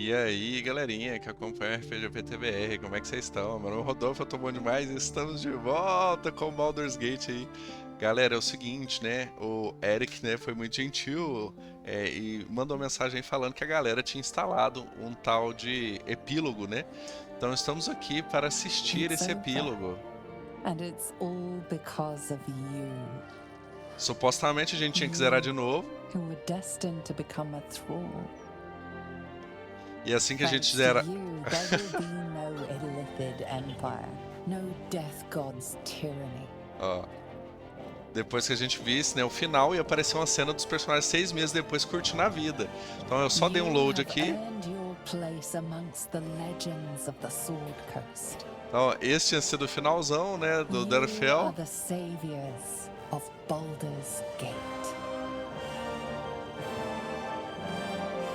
E aí, galerinha que acompanha o RPG PTBR, como é que vocês estão? Meu nome é Rodolfo, eu tô bom demais e estamos de volta com o Baldur's Gate aí. Galera, é o seguinte, né? O Eric, né, foi muito gentil e mandou uma mensagem aí falando que a galera tinha instalado um tal de epílogo, né? Então estamos aqui para assistir It's esse over, epílogo. and it's all because of you. Supostamente a gente tinha que zerar de You novo, who were destined to become a thrall. e assim que a gente Thanks to zera. you, there will be no Illithid Empire, no Death God's tyranny. Ó, depois que a gente visse, né, o final ia aparecer uma cena dos personagens 6 meses depois curtindo a vida. Então eu só dei um You load have aqui. earned your place amongst the legends of the Sword Coast. Então, esse tinha sido o finalzão, né, do You are Derfel. the saviors of Baldur's Gate.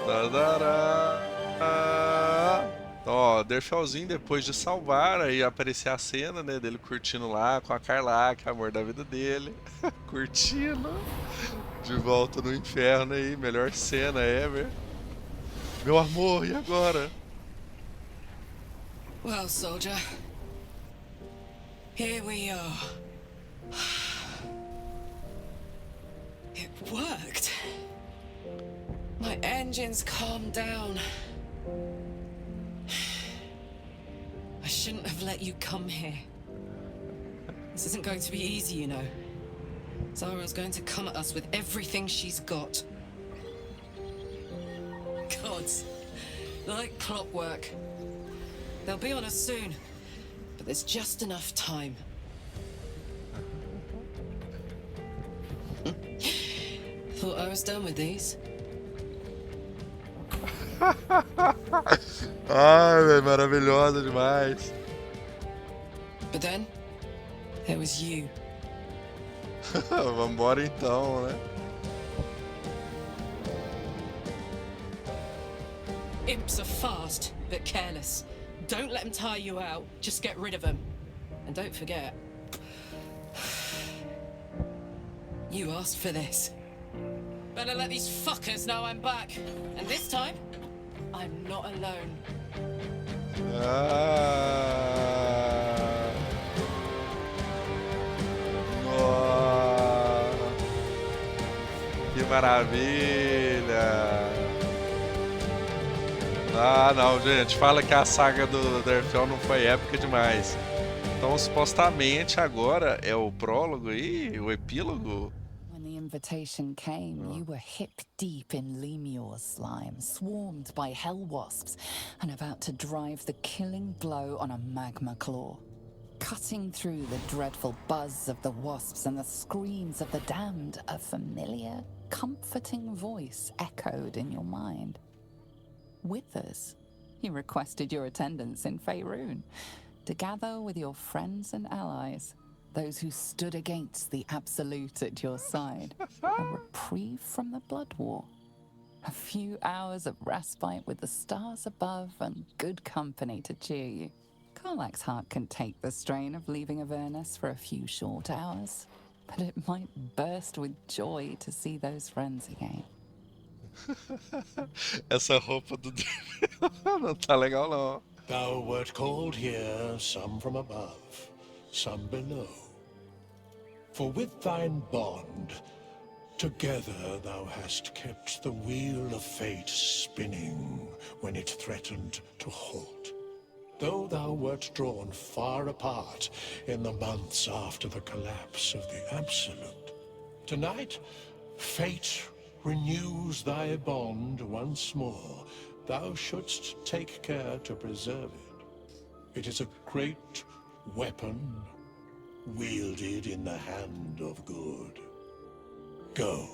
Tadará. Então, ó, Derfelzinho, depois de salvar, aí aparecer a cena, né, dele curtindo lá com a Carla, que é o amor da vida dele. Curtindo. De volta no inferno aí, melhor cena ever. Meu amor, e agora? Well, soldier, here we are. It worked. My engines calmed down. I shouldn't have let you come here. This isn't going to be easy, you know. Zara's going to come at us with everything she's got. Gods, like clockwork. They'll be on us soon, but there's just enough time. Thought I was done with these. Ai, velho, maravilhosa demais. But then, there was you. Vambora então, né? Imps are fast, but careless. Don't let them tire you out, just get rid of them. And don't forget, you asked for this. Better let these fuckers know I'm back. And this time, I'm not alone. Ah, nossa, que maravilha! Ah, não, gente, fala que a saga do Derfel não foi épica demais. Então, supostamente agora é o prólogo aí, o epílogo. When the invitation came, you were hip deep in Lemur's slime, swarmed by hell wasps, and about to drive the killing blow on a magma claw. Cutting through the dreadful buzz of the wasps and the screams of the damned, a familiar, comforting voice echoed in your mind. Withers, he requested your attendance in Faerun to gather with your friends and allies, those who stood against the Absolute at your side, a reprieve from the Blood War. A few hours of respite with the stars above and good company to cheer you. Karlach's heart can take the strain of leaving Avernus for a few short hours, but it might burst with joy to see those friends again. Essa roupa do Derfel não tá legal, não. Thou wert called here, some from above, some below. For with thine bond, together thou hast kept the wheel of fate spinning when it threatened to halt. Though thou wert drawn far apart in the months after the collapse of the Absolute, tonight fate renews thy bond once more. Thou shouldst take care to preserve it. It is a great weapon, wielded in the hand of good. Go.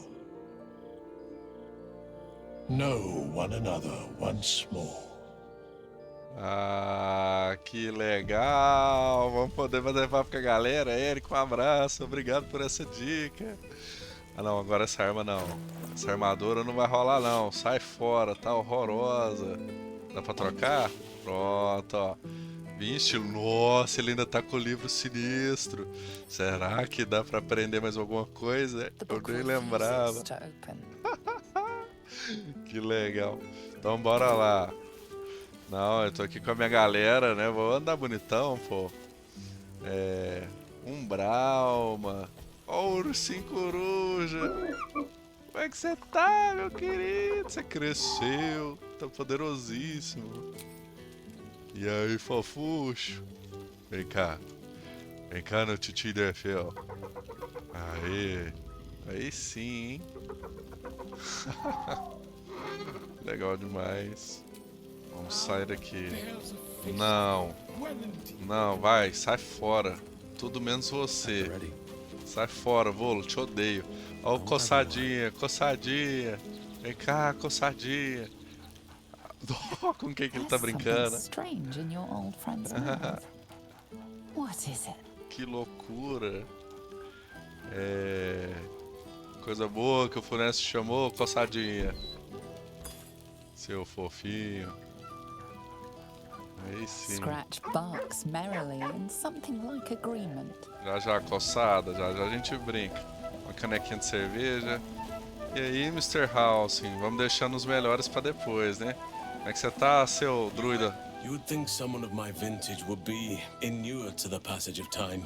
Know one another once more. Ah, que legal! Vamos poder fazer papo com a galera. Eric, um abraço, obrigado por essa dica. Ah não, agora essa arma não. Essa armadura não vai rolar não. Sai fora, tá horrorosa. Dá pra trocar? Pronto, ó. Vixe, nossa, ele ainda tá com o livro sinistro. Será que dá pra aprender mais alguma coisa? The Eu book nem refuses lembrava. to open. Que legal. Então bora lá. Não, eu tô aqui com a minha galera, né? Vou andar bonitão, pô. Brahma. Ó o ursinho coruja. Como é que você tá, meu querido? Você cresceu, tá poderosíssimo. E aí, fofucho? Vem cá. Vem cá no titio Derfel. Aí sim, hein? Legal demais. Vamos sair daqui. Não, vai, sai fora. Tudo menos você. Sai fora, Volo, te odeio. Ó, coçadinha. Vem cá, coçadinha. Com quem que ele tá There's something brincando? strange in your old friend's mouth. What is it? Que loucura. Coisa boa que o Funeste chamou, coçadinha. Seu fofinho. Aí sim. Scratch barks merrily in something like agreement. Já, coçada, já a gente brinca. Uma canequinha de cerveja. E aí, Mr. House, vamos deixando os melhores pra depois, né? Como é que você tá, seu druida? You would think someone of my vintage would be inured to the passage of time.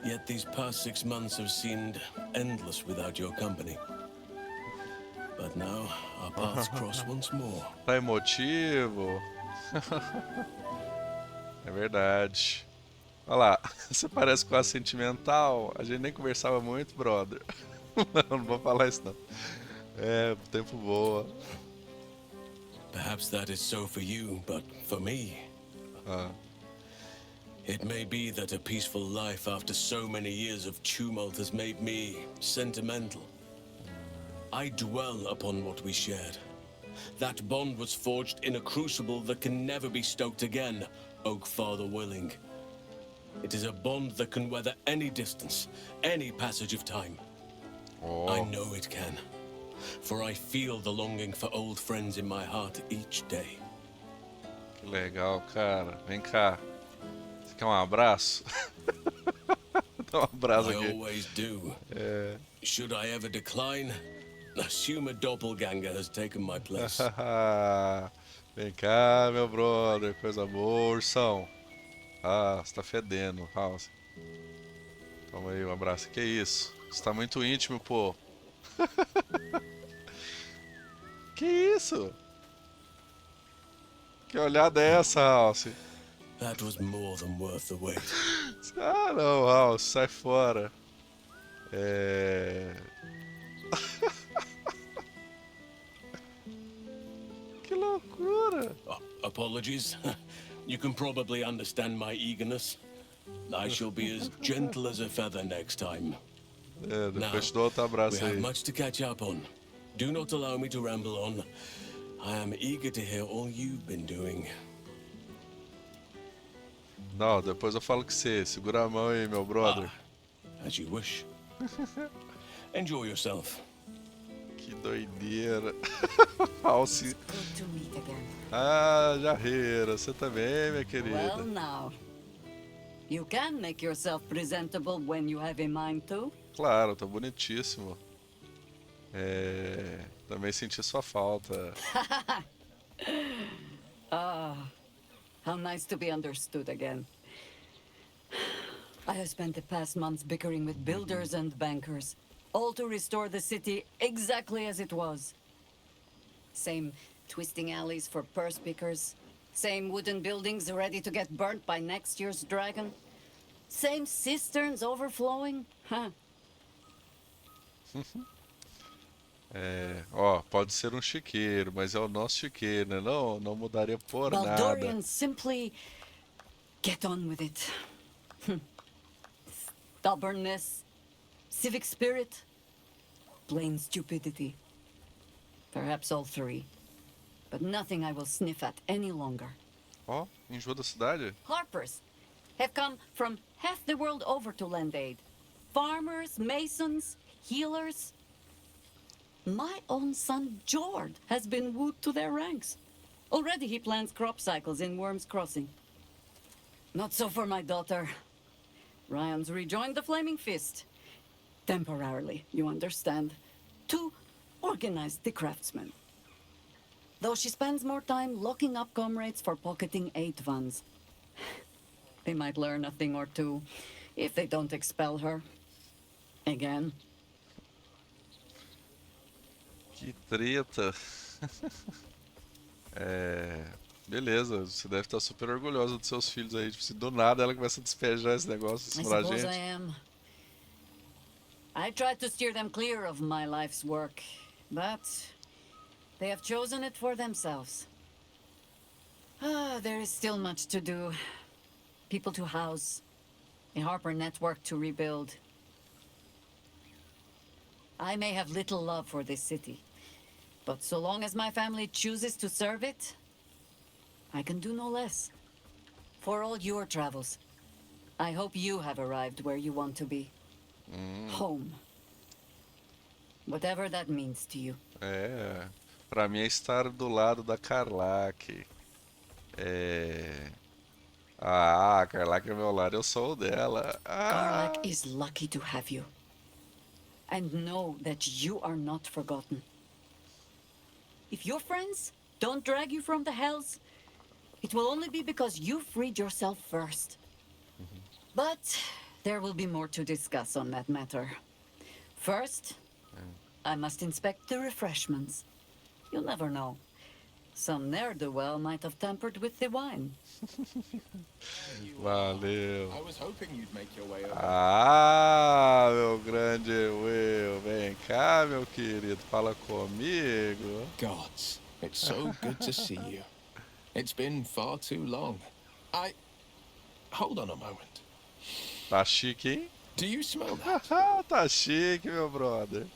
Yet these past 6 months have seemed endless without your company. But now, our paths cross once more. Tá emotivo? É verdade. Olha lá, você parece com a sentimental. A gente nem conversava muito, brother. Não vou falar isso não. Tempo boa. Perhaps that is so for you, but for me... It may be that a peaceful life after so many years of tumult has made me sentimental. I dwell upon what we shared. That bond was forged in a crucible that can never be stoked again, Oak Father willing. It is a bond that can weather any distance, any passage of time. I know it can, for I feel the longing for old friends in my heart each day. Que legal, cara. Vem cá. Você quer um abraço? Dá um abraço I aqui. always do. Should I ever decline, assume a doppelganger has taken my place. Vem cá, meu brother. Coisa boa, ursão. Você tá fedendo, House. Toma aí um abraço. Que isso? Você tá muito íntimo, pô. Que isso? Que olhada é essa, House? That was more than worth the wait. Não, House, sai fora. Que loucura. Apologies. You can probably understand my eagerness. I shall be as gentle as a feather next time. Depois te dou outro We abraço have aí. much to catch up on. Do not allow me to ramble on. I am eager to hear all you've been doing. Não, depois eu falo com você. Segura a mão aí, meu brother. As you wish. Enjoy yourself. Que doideira. House. Good to meet again. Jarreira. Você também, minha querida. Well, now. You can make yourself presentable when you have a mind to. Claro, tô bonitíssimo. Também senti sua falta. How nice to be understood again. I have spent the past months bickering with builders and bankers, all to restore the city exactly as it was. Same twisting alleys for purse pickers, same wooden buildings ready to get burnt by next year's dragon, same cisterns overflowing. Pode ser um chiqueiro, mas é o nosso chiqueiro, né? Não mudaria por nada. Baldurians simply get on with it. Stubbornness, civic spirit, plain stupidity. Perhaps all three. But nothing I will sniff at any longer. Enjoou da cidade? Harpers have come from half the world over to lend aid. Farmers, masons, healers. My own son, Jord, has been wooed to their ranks. Already he plans crop cycles in Worm's Crossing. Not so for my daughter. Ryan's rejoined the Flaming Fist. Temporarily, you understand. To organize the craftsmen. Though she spends more time locking up comrades for pocketing 8 ones. They might learn a thing or two if they don't expel her. Again. Que treta. Beleza, você deve estar super orgulhosa dos seus filhos aí. Tipo, se do nada ela começa a despejar esse negócio em I cima da suppose I gente. am. I tried to steer them clear of my life's work, but they have chosen it for themselves. There is still much to do. People to house, a Harper network to rebuild. I may have little love for this city, but so long as my family chooses to serve it, I can do no less. For all your travels, I hope you have arrived where you want to be. Home. Whatever that means to you. Pra mim é estar do lado da Karlak. A Karlak é meu lar, eu sou o dela. Garlak is lucky to have you. And know that you are not forgotten. If your friends don't drag you from the hells, it will only be because you freed yourself first. But there will be more to discuss on that matter. First, I must inspect the refreshments. You'll never know. Some ne'er-do-well might have tampered with the wine. Valeu. I was hoping you'd make your way over. Meu grande Will, vem cá, meu querido, fala comigo. Gods, it's so good to see you. It's been far too long. Hold on a moment. Tá chique, hein? Do you smell that? Tá chique, meu brother.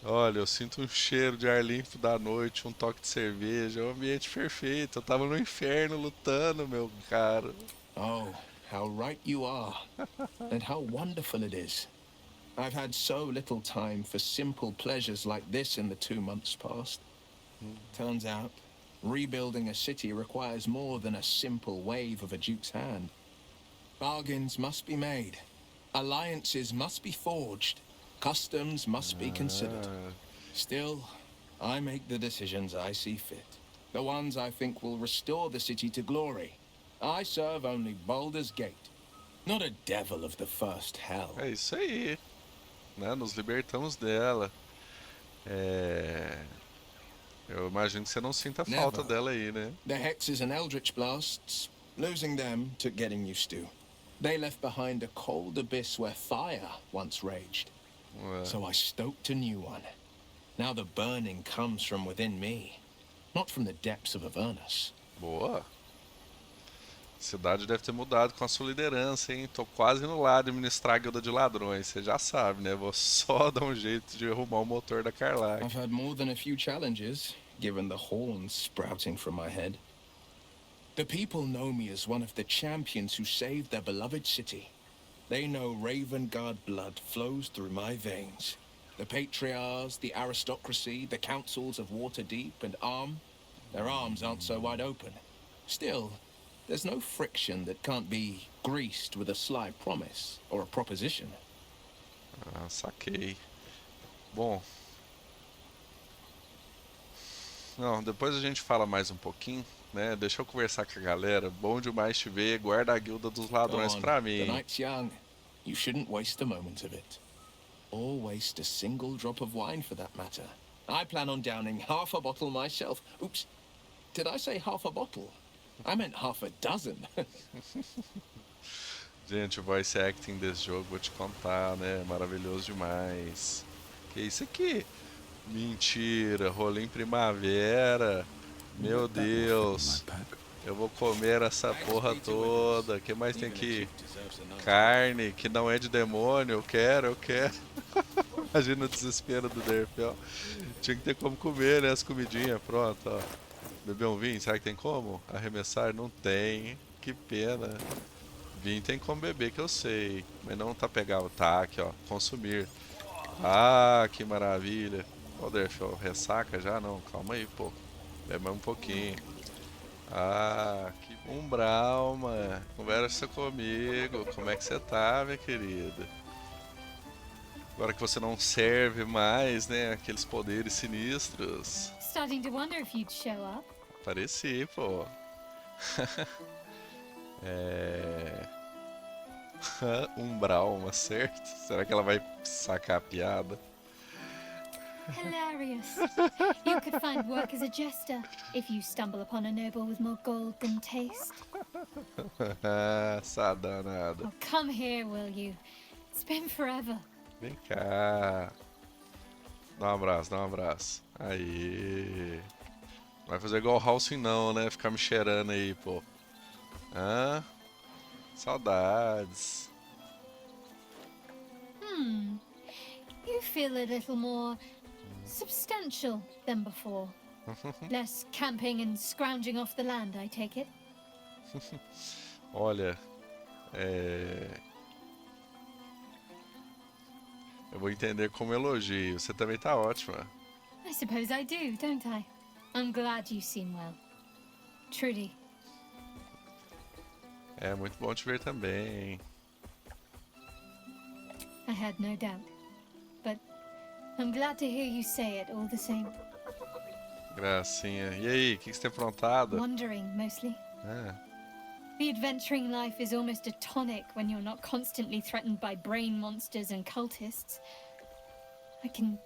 Olha, eu sinto um cheiro de ar limpo da noite, um toque de cerveja, é um ambiente perfeito. Eu tava no inferno lutando, meu caro. Oh, how right you are. And how wonderful it is. I've had so little time for simple pleasures like this in the 2 months past. Turns out, rebuilding a city requires more than a simple wave of a duke's hand. Bargains must be made. Alliances must be forged. Customs must be considered. Still, I make the decisions I see fit. The ones I think will restore the city to glory. I serve only Baldur's Gate, not a devil of the first hell. É isso aí, né? Nos libertamos dela. Eu imagino que você não sinta falta dela aí, né? The hexes and eldritch blasts, losing them took getting used to. They left behind a cold abyss where fire once raged. So I stoked a new one. Now the burning comes from within me, not from the depths of Avernus. Boa. A cidade deve ter mudado com a sua liderança, hein? Tô quase no lado de administrar a guilda de ladrões. Você já sabe, né? Vou só dar um jeito de arrumar o motor da Karlak. I've had more than a few challenges, given the horns sprouting from my head. The people know me as one of the champions who saved their beloved city. They know Ravenguard blood flows through my veins. The patriarchs, the aristocracy, the councils of Waterdeep and Arm, their arms aren't so wide open. Still, there's no friction that can't be greased with a sly promise or a proposition. Saquei. Bom. Não, depois a gente fala mais um pouquinho, né? Deixa eu conversar com a galera. Bom demais te ver. Guarda a guilda dos ladrões pra mim. The night's young. You shouldn't waste a moment of it. Or waste a single drop of wine for that matter. I plan on downing half a bottle myself. Oops. Did I say half a bottle? I meant half a dozen. Gente, o voice acting desse jogo, vou te contar, né? Maravilhoso demais. Que isso aqui? Mentira, rolinho primavera. Meu Deus. Eu vou comer essa porra toda. O que mais tem aqui? Carne, que não é de demônio. Eu quero. Imagina o desespero do Derfel. Tinha que ter como comer, né? As comidinhas. Pronto, ó. Beber um vinho, será que tem como? Arremessar? Não tem. Que pena. Vinho tem como beber, que eu sei. Mas não tá pegando. Tá, aqui, ó. Consumir. Ah, que maravilha. Ó, Derfel, ressaca já? Não, calma aí, pô. Bebe mais um pouquinho. Ah, que umbral, mano. Conversa comigo. Como é que você tá, minha querida? Agora que você não serve mais, né? Aqueles poderes sinistros. Starting to wonder if you'd show up. Apareci, pô. É... Umbral, uma certa. Será que ela vai sacar a piada? Hilarious. You could find work as a jester if you stumble upon a noble with more gold than taste. Essa danada. Oh, come here, will you? It's been forever. Vem cá. Dá um abraço, dá um abraço. Aí. Não vai fazer igual o Halsey não, né? Ficar me cheirando aí, pô. Hã? Saudades. You feel a little more substantial than before. Less camping and scrounging off the land, I take it. Olha, eu vou entender como elogio. Você também tá ótima. I suppose I do, don't I? I'm glad you seem well. Truly. É muito bom te ver também. I had no doubt. But I'm glad to hear you say it all the same. Gracinha. E aí, o que você tem aprontado? Wandering, mostly. The adventuring life is almost a tonic when you're not constantly threatened by brain monsters and cultists. I can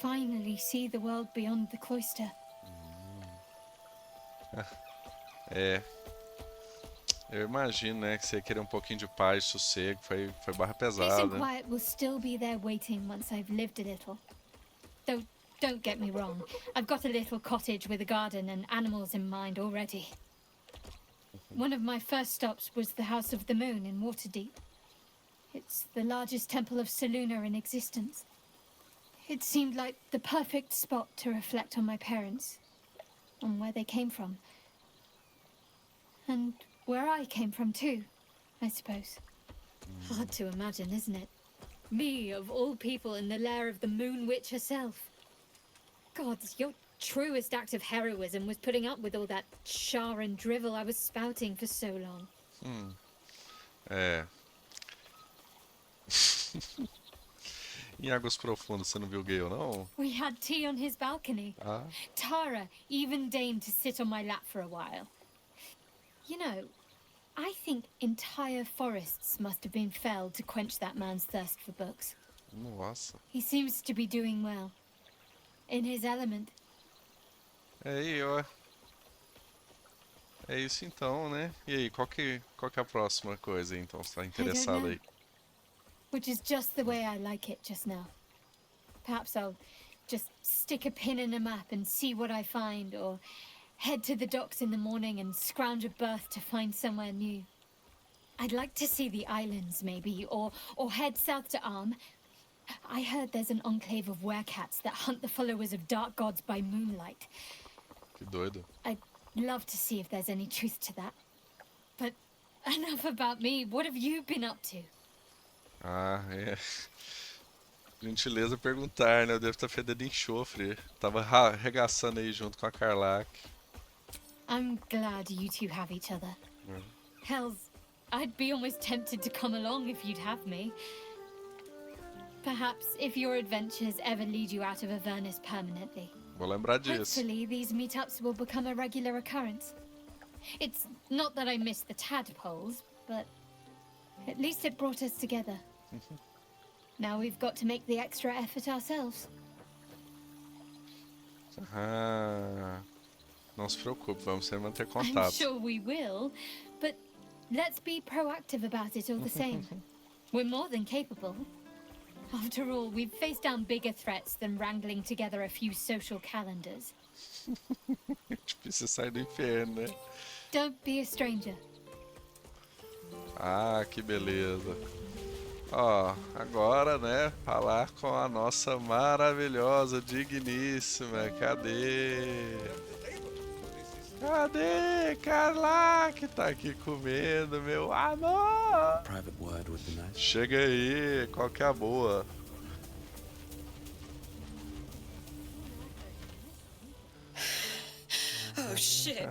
finally see the world beyond the cloister. Eu imagino, né, que você queria um pouquinho de paz, sossego. Foi barra Peace and pesada. quiet will still be there waiting once I've lived a little. Though, don't get me wrong, I've got a little cottage with a garden and animals in mind already. One of my first stops was the House of the Moon in Waterdeep. It's the largest temple of Selûne in existence. It seemed like the perfect spot to reflect on my parents, on where they came from. And where I came from too, I suppose. Hard to imagine, isn't it? Me, of all people, in the lair of the Moon Witch herself. Gods, your truest act of heroism was putting up with all that char and drivel I was spouting for so long. É. Em Águas Profundas, você não viu o Gale, não? We had tea on his balcony. Ah. Tara even deigned to sit on my lap for a while. You know, I think entire forests must have been felled to quench that man's thirst for books. Nossa. He seems to be doing well. In his element. É aí, ó. É isso então, né? E aí, qual que é a próxima coisa aí, então? Você tá interessado know. aí? Which is just the way I like it just now. Perhaps I'll just stick a pin in a map and see what I find, or head to the docks in the morning and scrounge a berth to find somewhere new. I'd like to see the islands, maybe, or head south to Arm. I heard there's an enclave of werecats that hunt the followers of dark gods by moonlight. Que doido. I'd love to see if there's any truth to that. But enough about me. What have you been up to? Ah, é. Gentileza perguntar, né? Eu devo estar fedendo enxofre. Tava arregaçando aí junto com a Carlac. I'm glad you two have each other. Hells, I'd be almost tempted to come along if you'd have me. Perhaps if your adventures ever lead you out of Avernus permanently. Vou lembrar disso. Hopefully these meetups will become a regular occurrence. It's not that I miss the tadpoles, but at least it brought us together. Now we've got to make the extra effort ourselves. Ah, não se preocupe, vamos sempre manter I'm contato. sure we will, but let's be proactive about it all the same. We're more than capable. After all, we've faced down bigger threats than wrangling together a few social calendars. Difícil sair do inferno, né? Don't be a stranger. Ah, que beleza. Ó, agora, né, falar com a nossa maravilhosa, digníssima. Cadê? Cadê? Carla, que tá aqui comendo, meu amor. Private word would be nice. Chega aí, qual que é a boa? Oh shit.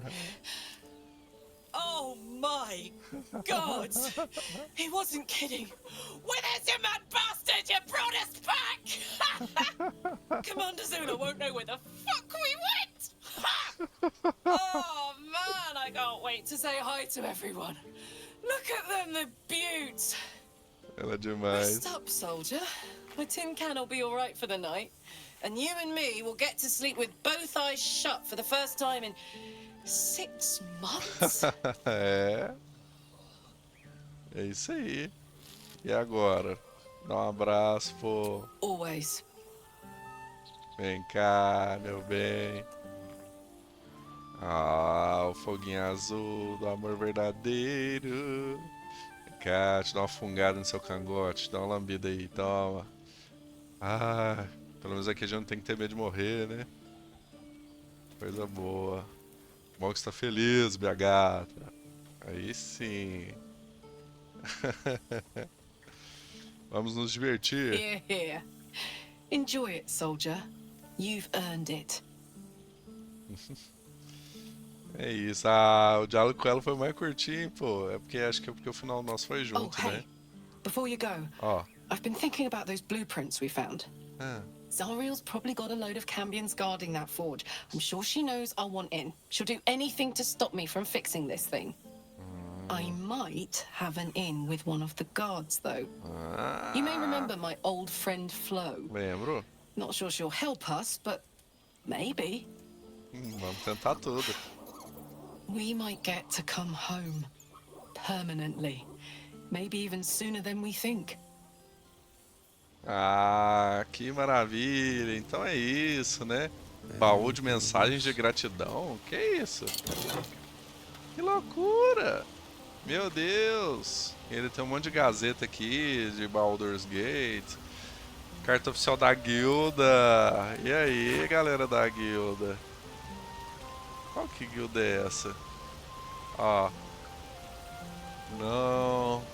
Oh my god! He wasn't kidding! Where there's you mad bastard! glad you brought us back! Commander Zula won't know where the fuck we went! Ha! Oh man, I can't wait to say hi to everyone. Look at them, the beauts. Ela é demais. Rest up, soldier. My tin can will be all right for the night. And you and me will get to sleep with both eyes shut for the first time in 6 months. É. É isso aí. E agora? Dá um abraço, pô. Always. Vem cá, meu bem. Ah, o foguinho azul do amor verdadeiro. Vem cá, te dá uma fungada no seu cangote. Dá uma lambida aí, toma. Ah, pelo menos aqui a gente não tem que ter medo de morrer, né? Coisa boa. Bom que você tá feliz, minha gata. Aí sim. Vamos nos divertir. Here, here. Enjoy it, soldier. You've earned it. É isso. Ah, o diálogo com ela foi mais curtinho, pô. É porque acho que é porque o final nosso foi Oh, junto, hey. né? Before you go, Ó. I've been thinking about those blueprints we found. Ah, Zariel's probably got a load of Cambions guarding that forge. I'm sure she knows I'll want in. She'll do anything to stop me from fixing this thing. I might have an in with one of the guards, though. You may remember my old friend Flo. lembro. Not sure she'll help us, but maybe. Vamos tentar tudo. We might get to come home. Permanently. Maybe even sooner than we think. Ah, que maravilha. Então é isso, né? Baú de mensagens de gratidão. Que isso? Que loucura! Meu Deus! Ele tem um monte de gazeta aqui, de Baldur's Gate. Carta oficial da guilda. E aí, galera da guilda? Qual que guilda é essa? Ó. Não.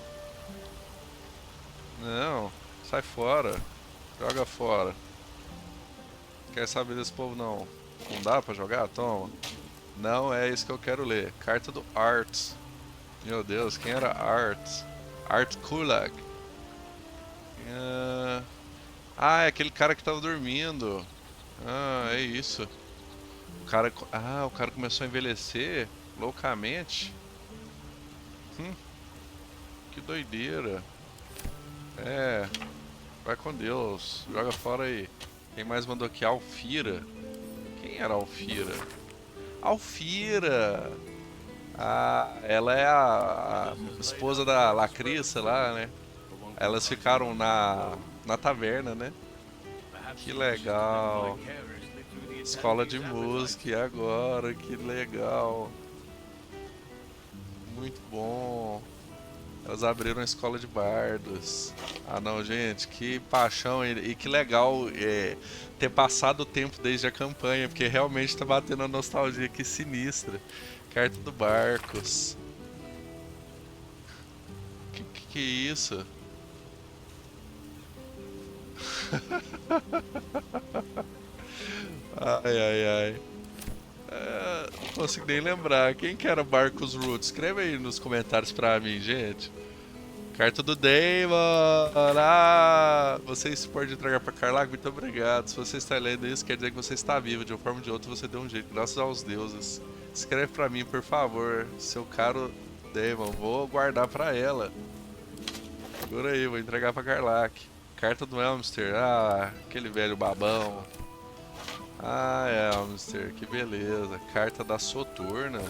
Não. Sai fora. Joga fora. Quer saber desse povo não? Não dá pra jogar? Toma. Não é isso que eu quero ler. Carta do Arts. Meu Deus, quem era Arts? Art Kulak. Ah, é aquele cara que tava dormindo. Ah, é isso. O cara começou a envelhecer loucamente. Que doideira. É. Vai com Deus. Joga fora aí. Quem mais mandou aqui? Alfira. Quem era Alfira? Alfira! Ah, ela é a esposa da Lacrissa lá, né? Elas ficaram na taverna, né? Que legal. Escola de música, e agora? Que legal. Muito bom. Elas abriram a escola de bardos. Ah não, gente, que paixão e que legal ter passado o tempo desde a campanha, porque realmente tá batendo a nostalgia aqui sinistra. Carta do Barcos. Que é isso? Ai. Não consigo nem lembrar. Quem que era Barcos Roots? Escreve aí nos comentários pra mim, gente. Carta do Damon. Ah, você pode entregar pra Carlac? Muito obrigado. Se você está lendo isso, quer dizer que você está vivo. De uma forma ou de outra, você deu um jeito. Graças aos deuses. Escreve pra mim, por favor. Seu caro Damon. Vou guardar pra ela. Segura aí, vou entregar pra Carlac. Carta do Elmster. Ah, aquele velho babão. Ah, Elmster, que beleza. Carta da Soturna.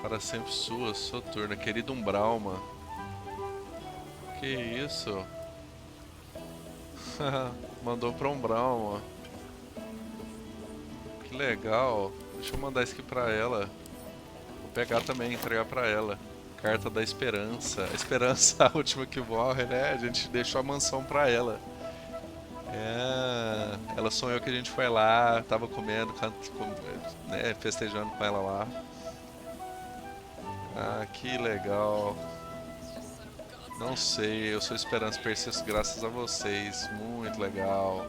Para sempre sua, Soturna. Querido Umbralma. Que isso? Mandou pra Umbralma. Que legal. Deixa eu mandar isso aqui pra ela. Vou pegar também e entregar pra ela. Carta da Esperança. A Esperança, a última que morre, né? A gente deixou a mansão pra ela. Ela sonhou que a gente foi lá, tava comendo, né, festejando com ela lá. Ah, que legal. Não sei, eu sou Esperança, persisto graças a vocês. Muito legal.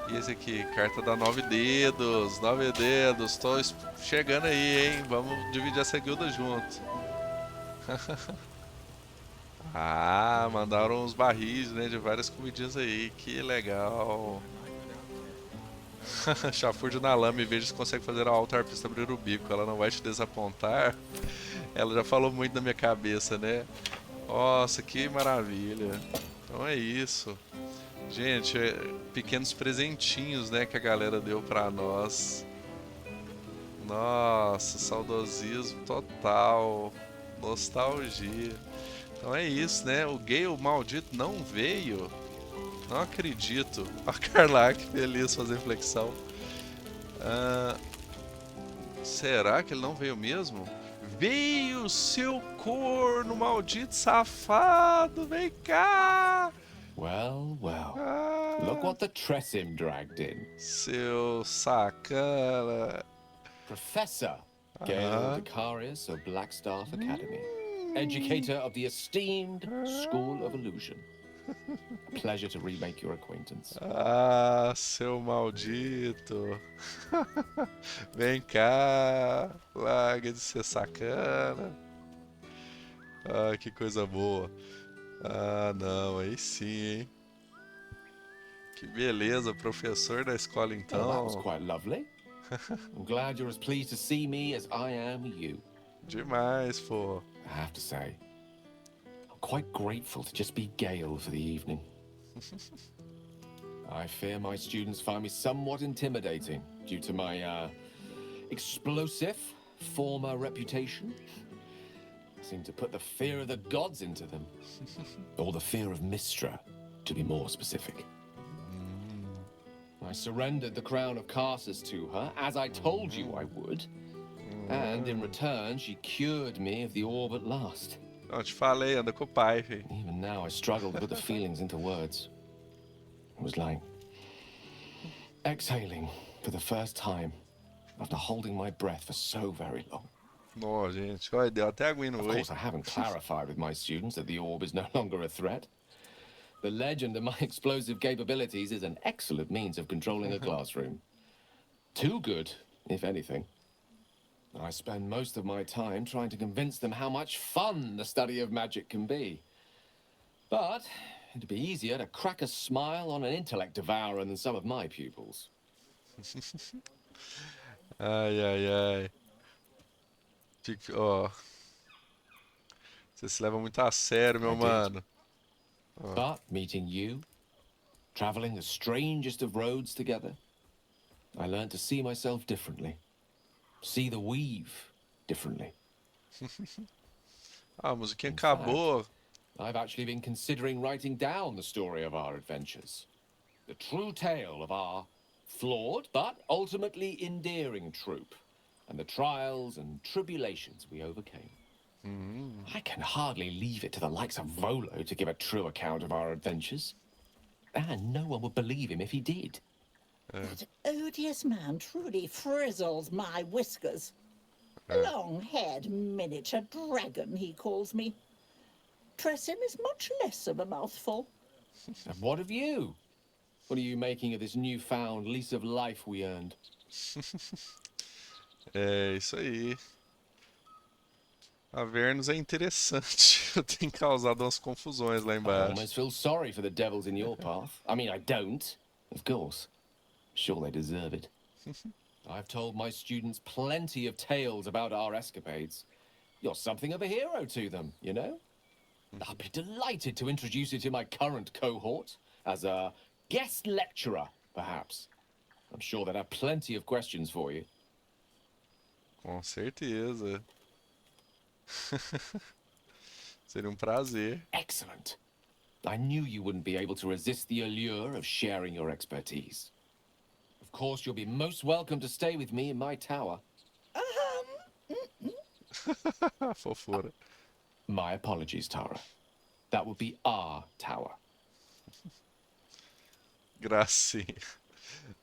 E esse aqui, carta da 9 dedos. 9 dedos, tô chegando aí, hein? Vamos dividir essa guilda junto. Ah, mandaram uns barris, né, de várias comidinhas aí, que legal. Chafurde na lama e veja se consegue fazer a alta arpista abrir o bico, ela não vai te desapontar. Ela já falou muito na minha cabeça, né? Nossa, que maravilha. Então é isso. Gente, pequenos presentinhos, né, que a galera deu pra nós. Nossa, saudosismo total. Nostalgia. Então é isso, né? O gay, o maldito, não veio. Não acredito. A Carla, que feliz fazendo flexão. Ah, será que ele não veio mesmo? Veio, seu corno maldito safado! Vem cá! Well, well. Ah, Look what the Tressim dragged in. seu sacana! Professor Gale Aham. Vicarius of Blackstaff Academy. Educator of the esteemed School of Illusion. A pleasure to remake your acquaintance. Ah, seu maldito! Vem cá! Larga de ser sacana! Ah, que coisa boa! Ah, não, aí sim, hein? Que beleza, professor da escola Oh, that was então. quite lovely. I'm glad you're as pleased to see me as I am you. Demais, pô. I have to say, I'm quite grateful to just be Gale for the evening. I fear my students find me somewhat intimidating due to my explosive former reputation. Seem to put the fear of the gods into them. Or the fear of Mistra, to be more specific. I surrendered the crown of Carsus to her, as I told you I would. And in return, she cured me of the orb at last. Não, te falei, anda com o pai, filho. Even now, I struggle to put the feelings into words. It was like exhaling for the first time after holding my breath for so very long. Nó, gente. Olha, deu até aguinha no Of olho. course, I haven't clarified with my students that the orb is no longer a threat. The legend of my explosive capabilities is an excellent means of controlling a classroom. Too good, if anything. I spend most of my time trying to convince them how much fun the study of magic can be. But it'd be easier to crack a smile on an intellect devourer than some of my pupils. Ai, ai, ai. Ó. Você se leva muito a sério, meu I did. mano. But meeting you, traveling the strangest of roads together, I learned to see myself differently. See the weave differently. Ah, a musiquinha In acabou. I've actually been considering writing down the story of our adventures. The true tale of our flawed but ultimately endearing troop, and the trials and tribulations we overcame. I can hardly leave it to the likes of Volo to give a true account of our adventures. And no one would believe him if he did. That odious man truly frizzles my whiskers. Long-haired miniature dragon, he calls me. Tressim is much less of a mouthful. And what of you? What are you making of this newfound lease of life we earned? É, isso aí. A Vernus é interessante. Eu tenho causado umas confusões lá I embaixo. almost feel sorry for the devils in your path. I mean, I don't, of course. Sure, they deserve it. I've told my students plenty of tales about our escapades. You're something of a hero to them, you know? I'll be delighted to introduce you to my current cohort as a guest lecturer, perhaps. I'm sure they'd have plenty of questions for you. Com certeza. Seria um prazer. Excellent. I knew you wouldn't be able to resist the allure of sharing your expertise. Of course, you'll be most welcome to stay with me in my tower. Fofura. My apologies, Tara. That would be our tower. Gracinha.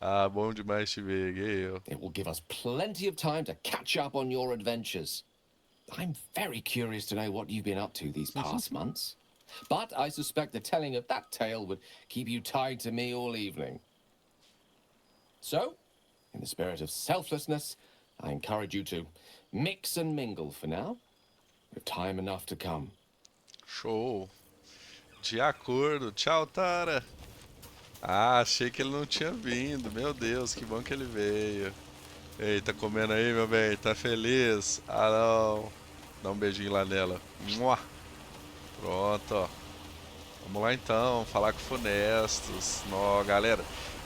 Ah, bom demais te ver, Gale. It will give us plenty of time to catch up on your adventures. I'm very curious to know what you've been up to these past months. But I suspect the telling of that tale would keep you tied to me all evening. So, in the spirit of selflessness, I encourage you to mix and mingle for now, with time enough to come. Show. De acordo. Tchau, Tara. Ah, achei que ele não tinha vindo. Meu Deus, que bom que ele veio. Ei, tá comendo aí, meu bem? Tá feliz? Ah, não. Dá um beijinho lá nela. Mua. Pronto, ó. Vamos lá então, falar com funestos. Nó, galera,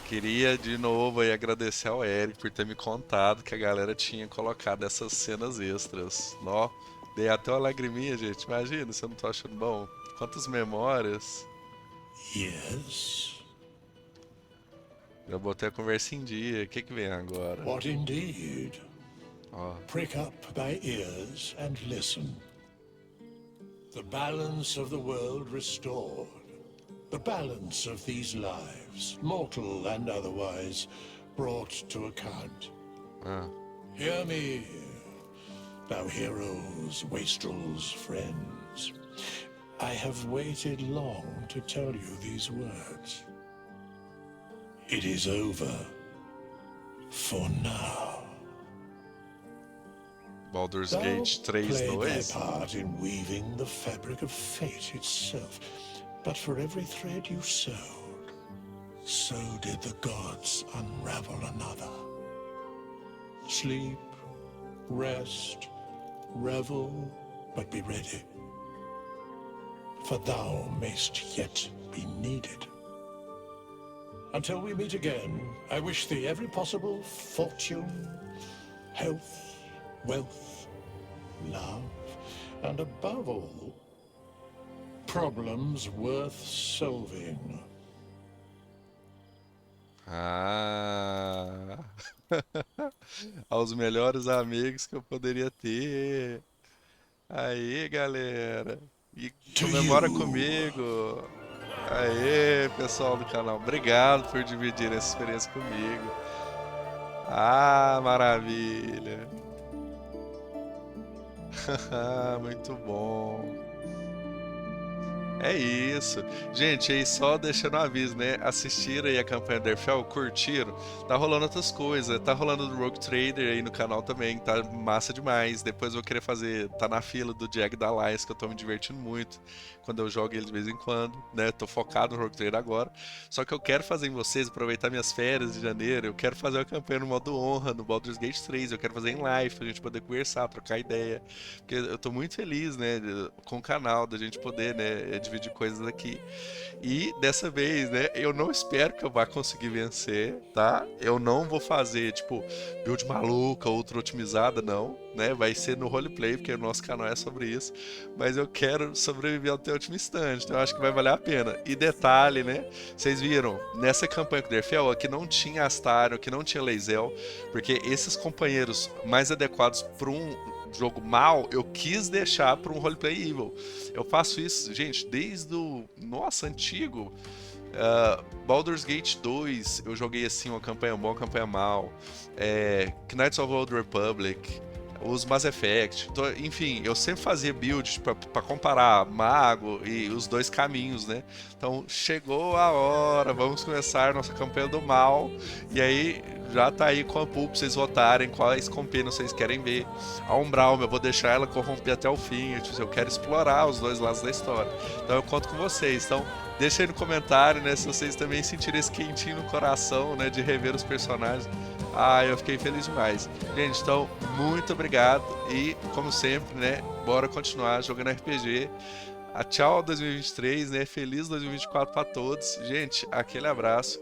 queria de novo aí agradecer ao Eric por ter me contado que a galera tinha colocado essas cenas extras. Nó, dei até uma lagriminha, gente. Imagina se eu não tô achando bom. Quantas memórias. Yes. Eu botei a conversa em dia. O que que vem agora? What indeed? Ó, Prick up thy ears and listen. The balance of the world restored. The balance of these lives, mortal and otherwise, brought to account. ah. Hear me, thou heroes, wastrels, friends. I have waited long to tell you these words. It is over. For now. Baldur's Thou Gate 3 played thy 2. part in weaving the fabric of fate itself, but for every thread you sewed, so did the gods unravel another. Sleep, rest, revel, but be ready, for thou mayst yet be needed. Until we meet again, I wish thee every possible fortune, health, wealth, love, and above all, problems worth solving. Ah, aos melhores amigos que eu poderia ter. Aí, galera. E comemora comigo. Aê, pessoal do canal. Obrigado por dividir essa experiência comigo. Ah, maravilha. Muito bom. É isso. Gente, aí só deixando um aviso, né? Assistiram aí a campanha do Derfel, curtiram. Tá rolando outras coisas. Tá rolando do Rogue Trader aí no canal também. Tá massa demais. Depois eu vou querer fazer. Tá na fila do Jag da Alliance, que eu tô me divertindo muito. Quando eu jogo ele de vez em quando, né? Tô focado no Rogue Trader agora. Só que eu quero fazer em vocês, aproveitar minhas férias de janeiro. Eu quero fazer uma campanha no modo honra, no Baldur's Gate 3. Eu quero fazer em live, pra gente poder conversar, trocar ideia. Porque eu tô muito feliz, né? Com o canal, da gente poder, né? Dividir coisas aqui. E dessa vez, né, eu não espero que eu vá conseguir vencer, tá? Eu não vou fazer, tipo, build maluca, ultra otimizada, não, né? Vai ser no roleplay, porque o nosso canal é sobre isso. Mas eu quero sobreviver até o último instante, então eu acho que vai valer a pena. E detalhe, né? Vocês viram, nessa campanha com o Derfel, aqui não tinha Astarion, aqui não tinha Lae'zel, porque esses companheiros mais adequados para um jogo mal, eu quis deixar para um roleplay evil. Eu faço isso, gente, desde o nossa, antigo Baldur's Gate 2, eu joguei assim uma campanha boa, uma campanha mal. Knights of the Old Republic, os Mass Effect, enfim, eu sempre fazia build para comparar mago e os dois caminhos, né? Então chegou a hora, vamos começar nossa campanha do mal. E aí já tá aí com a pool pra vocês votarem quais companheiros vocês querem ver. A Umbral, eu vou deixar ela corromper até o fim. Eu quero explorar os dois lados da história. Então eu conto com vocês. Então deixa aí no comentário, né, se vocês também sentirem esse quentinho no coração, né, de rever os personagens. Ah, eu fiquei feliz demais. Gente, então, muito obrigado. E, como sempre, né, bora continuar jogando RPG. Tchau 2023, né? Feliz 2024 pra todos. Gente, aquele abraço.